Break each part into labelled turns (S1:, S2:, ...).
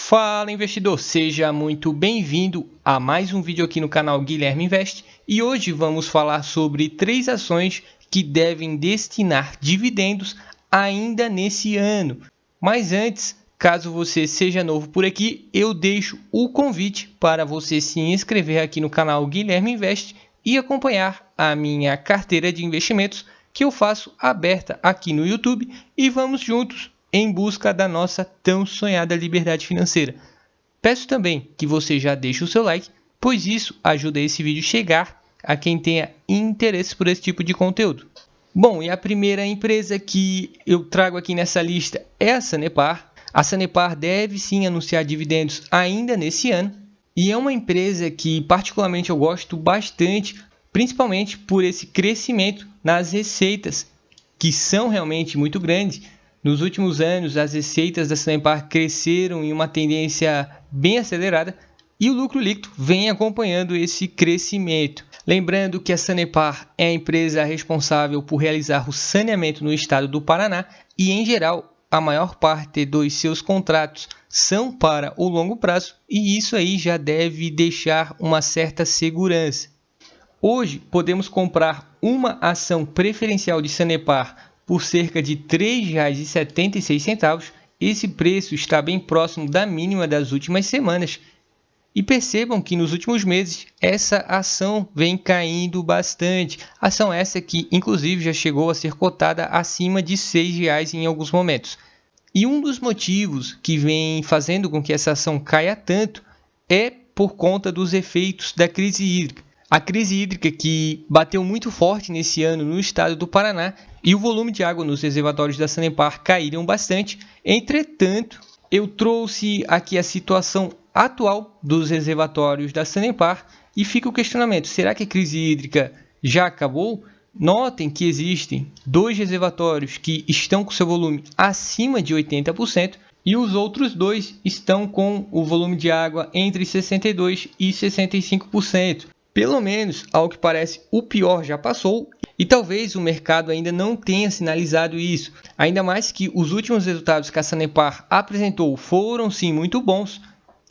S1: Fala investidor, seja muito bem-vindo a mais um vídeo aqui no canal Guilherme Invest e hoje vamos falar sobre 3 ações que devem destinar dividendos ainda nesse ano. Mas antes, caso você seja novo por aqui, eu deixo o convite para você se inscrever aqui no canal Guilherme Invest e acompanhar a minha carteira de investimentos que eu faço aberta aqui no YouTube e vamos juntos em busca da nossa tão sonhada liberdade financeira. Peço também que você já deixe o seu like, pois isso ajuda esse vídeo a chegar a quem tenha interesse por esse tipo de conteúdo. Bom, e a primeira empresa que eu trago aqui nessa lista é a Sanepar. A Sanepar deve sim anunciar dividendos ainda nesse ano e é uma empresa que particularmente eu gosto bastante, principalmente por esse crescimento nas receitas, que são realmente muito grandes. Nos últimos anos, as receitas da Sanepar cresceram em uma tendência bem acelerada e o lucro líquido vem acompanhando esse crescimento. Lembrando que a Sanepar é a empresa responsável por realizar o saneamento no estado do Paraná e, em geral, a maior parte dos seus contratos são para o longo prazo e isso aí já deve deixar uma certa segurança. Hoje, podemos comprar uma ação preferencial de Sanepar por cerca de R$ 3,76, esse preço está bem próximo da mínima das últimas semanas. E percebam que nos últimos meses essa ação vem caindo bastante. Ação essa que inclusive já chegou a ser cotada acima de R$ 6 em alguns momentos. E um dos motivos que vem fazendo com que essa ação caia tanto é por conta dos efeitos da crise hídrica. A crise hídrica que bateu muito forte nesse ano no estado do Paraná e o volume de água nos reservatórios da Sanepar caíram bastante. Entretanto, eu trouxe aqui a situação atual dos reservatórios da Sanepar e fica o questionamento: será que a crise hídrica já acabou? Notem que existem 2 reservatórios que estão com seu volume acima de 80% e os outros 2 estão com o volume de água entre 62% e 65%. Pelo menos, ao que parece, o pior já passou e talvez o mercado ainda não tenha sinalizado isso. Ainda mais que os últimos resultados que a Sanepar apresentou foram sim muito bons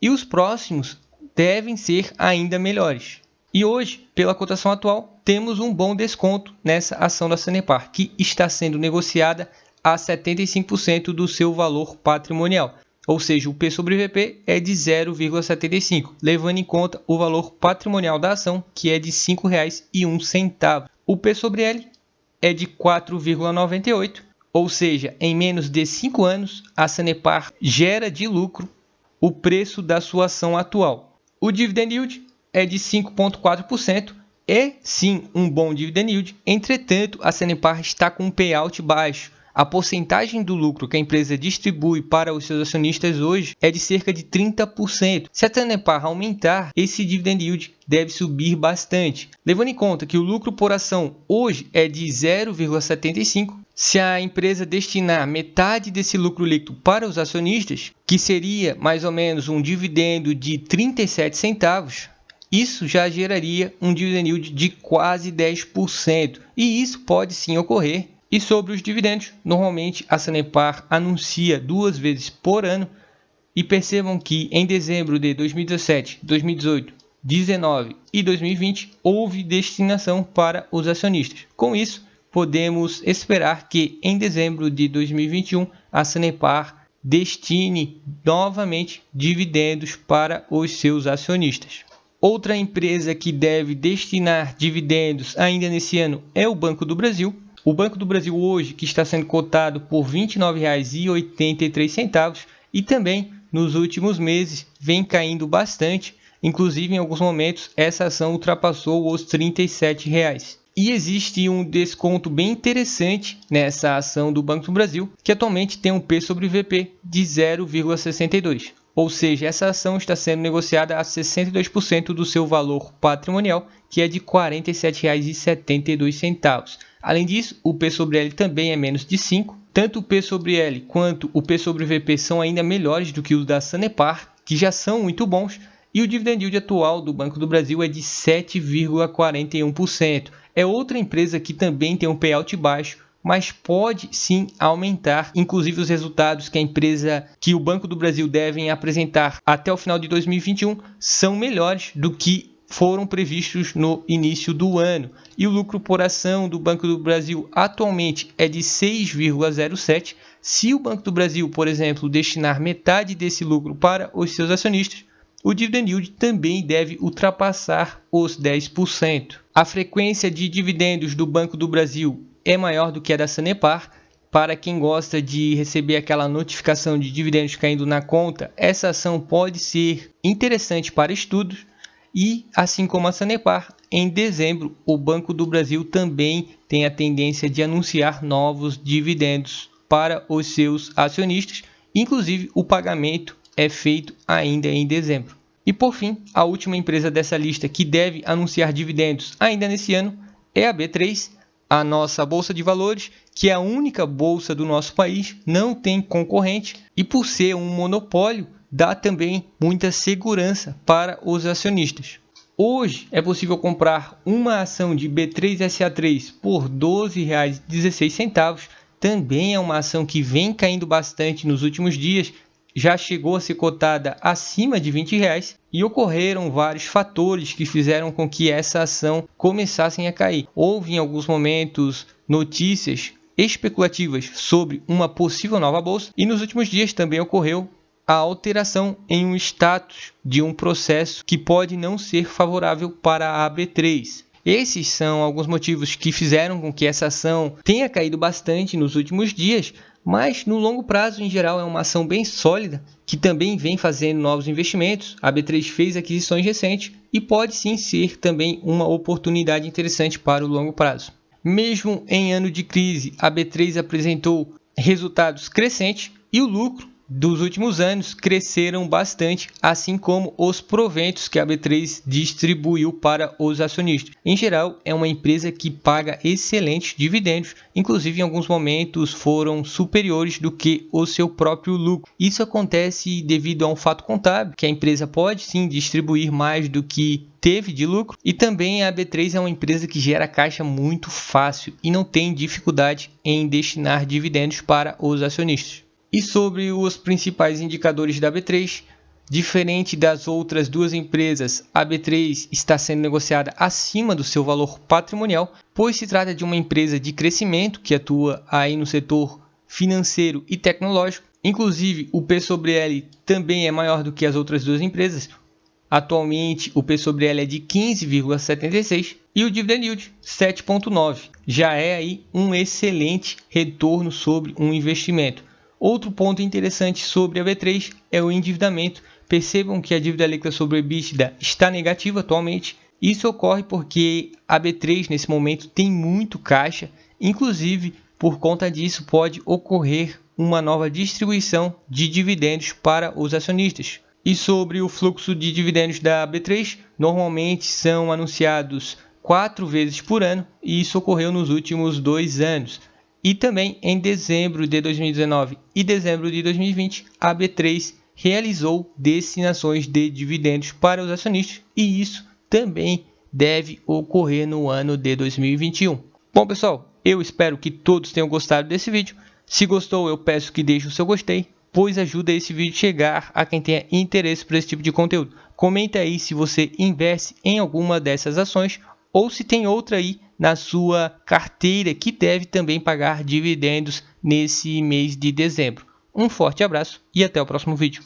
S1: e os próximos devem ser ainda melhores. E hoje, pela cotação atual, temos um bom desconto nessa ação da Sanepar, que está sendo negociada a 75% do seu valor patrimonial. Ou seja, o P sobre VP é de 0,75, levando em conta o valor patrimonial da ação, que é de R$ 5,01. O P sobre L é de 4,98, ou seja, em menos de 5 anos, a Sanepar gera de lucro o preço da sua ação atual. O dividend yield é de 5,4%, é sim um bom dividend yield, entretanto, a Sanepar está com um payout baixo. A porcentagem do lucro que a empresa distribui para os seus acionistas hoje é de cerca de 30%. Se a Sanepar aumentar, esse dividend yield deve subir bastante. Levando em conta que o lucro por ação hoje é de 0,75, se a empresa destinar metade desse lucro líquido para os acionistas, que seria mais ou menos um dividendo de 37 centavos, isso já geraria um dividend yield de quase 10%. E isso pode sim ocorrer. E sobre os dividendos, normalmente a Sanepar anuncia 2 vezes por ano e percebam que em dezembro de 2017, 2018, 2019 e 2020 houve destinação para os acionistas. Com isso, podemos esperar que em dezembro de 2021 a Sanepar destine novamente dividendos para os seus acionistas. Outra empresa que deve destinar dividendos ainda nesse ano é o Banco do Brasil. O Banco do Brasil hoje, que está sendo cotado por R$ 29,83 e também nos últimos meses vem caindo bastante, inclusive em alguns momentos essa ação ultrapassou os R$ 37. E existe um desconto bem interessante nessa ação do Banco do Brasil, que atualmente tem um P sobre VP de 0,62. Ou seja, essa ação está sendo negociada a 62% do seu valor patrimonial, que é de R$ 47,72. Além disso, o P sobre L também é menos de 5. Tanto o P sobre L quanto o P sobre VP são ainda melhores do que os da Sanepar, que já são muito bons. E o dividend yield atual do Banco do Brasil é de 7,41%. É outra empresa que também tem um payout baixo, mas pode sim aumentar. Inclusive os resultados que o Banco do Brasil devem apresentar até o final de 2021 são melhores do que foram previstos no início do ano. E o lucro por ação do Banco do Brasil atualmente é de 6,07. Se o Banco do Brasil, por exemplo, destinar metade desse lucro para os seus acionistas, o dividend yield também deve ultrapassar os 10%. A frequência de dividendos do Banco do Brasil é maior do que a da Sanepar. Para quem gosta de receber aquela notificação de dividendos caindo na conta, essa ação pode ser interessante para estudos. E, assim como a Sanepar, em dezembro, o Banco do Brasil também tem a tendência de anunciar novos dividendos para os seus acionistas. Inclusive, o pagamento é feito ainda em dezembro. E, por fim, a última empresa dessa lista que deve anunciar dividendos ainda nesse ano é a B3, a nossa Bolsa de Valores, que é a única bolsa do nosso país, não tem concorrente e, por ser um monopólio, dá também muita segurança para os acionistas. Hoje é possível comprar uma ação de B3SA3 por R$ 12,16. Também é uma ação que vem caindo bastante nos últimos dias, já chegou a ser cotada acima de R$ 20 e ocorreram vários fatores que fizeram com que essa ação começasse a cair. Houve em alguns momentos notícias especulativas sobre uma possível nova bolsa e nos últimos dias também ocorreu a alteração em um status de um processo que pode não ser favorável para a B3. Esses são alguns motivos que fizeram com que essa ação tenha caído bastante nos últimos dias, mas no longo prazo, em geral, é uma ação bem sólida, que também vem fazendo novos investimentos. A B3 fez aquisições recentes e pode sim ser também uma oportunidade interessante para o longo prazo. Mesmo em ano de crise, a B3 apresentou resultados crescentes e o lucro dos últimos anos cresceram bastante, assim como os proventos que a B3 distribuiu para os acionistas. Em geral, é uma empresa que paga excelentes dividendos, inclusive em alguns momentos foram superiores do que o seu próprio lucro. Isso acontece devido a um fato contábil, que a empresa pode sim distribuir mais do que teve de lucro, e também a B3 é uma empresa que gera caixa muito fácil e não tem dificuldade em destinar dividendos para os acionistas. E sobre os principais indicadores da B3, diferente das outras duas empresas, a B3 está sendo negociada acima do seu valor patrimonial, pois se trata de uma empresa de crescimento que atua aí no setor financeiro e tecnológico. Inclusive, o P sobre L também é maior do que as outras duas empresas. Atualmente, o P sobre L é de 15,76 e o Dividend Yield 7,9. Já é aí um excelente retorno sobre um investimento. Outro ponto interessante sobre a B3 é o endividamento. Percebam que a dívida líquida sobre o EBITDA está negativa atualmente. Isso ocorre porque a B3 nesse momento tem muito caixa, inclusive por conta disso pode ocorrer uma nova distribuição de dividendos para os acionistas. E sobre o fluxo de dividendos da B3, normalmente são anunciados 4 vezes por ano e isso ocorreu nos últimos 2 anos. E também em dezembro de 2019 e dezembro de 2020, a B3 realizou destinações de dividendos para os acionistas e isso também deve ocorrer no ano de 2021. Bom, pessoal, eu espero que todos tenham gostado desse vídeo. Se gostou, eu peço que deixe o seu gostei, pois ajuda esse vídeo a chegar a quem tenha interesse por esse tipo de conteúdo. Comenta aí se você investe em alguma dessas ações ou se tem outra aí na sua carteira que deve também pagar dividendos nesse mês de dezembro. Um forte abraço e até o próximo vídeo.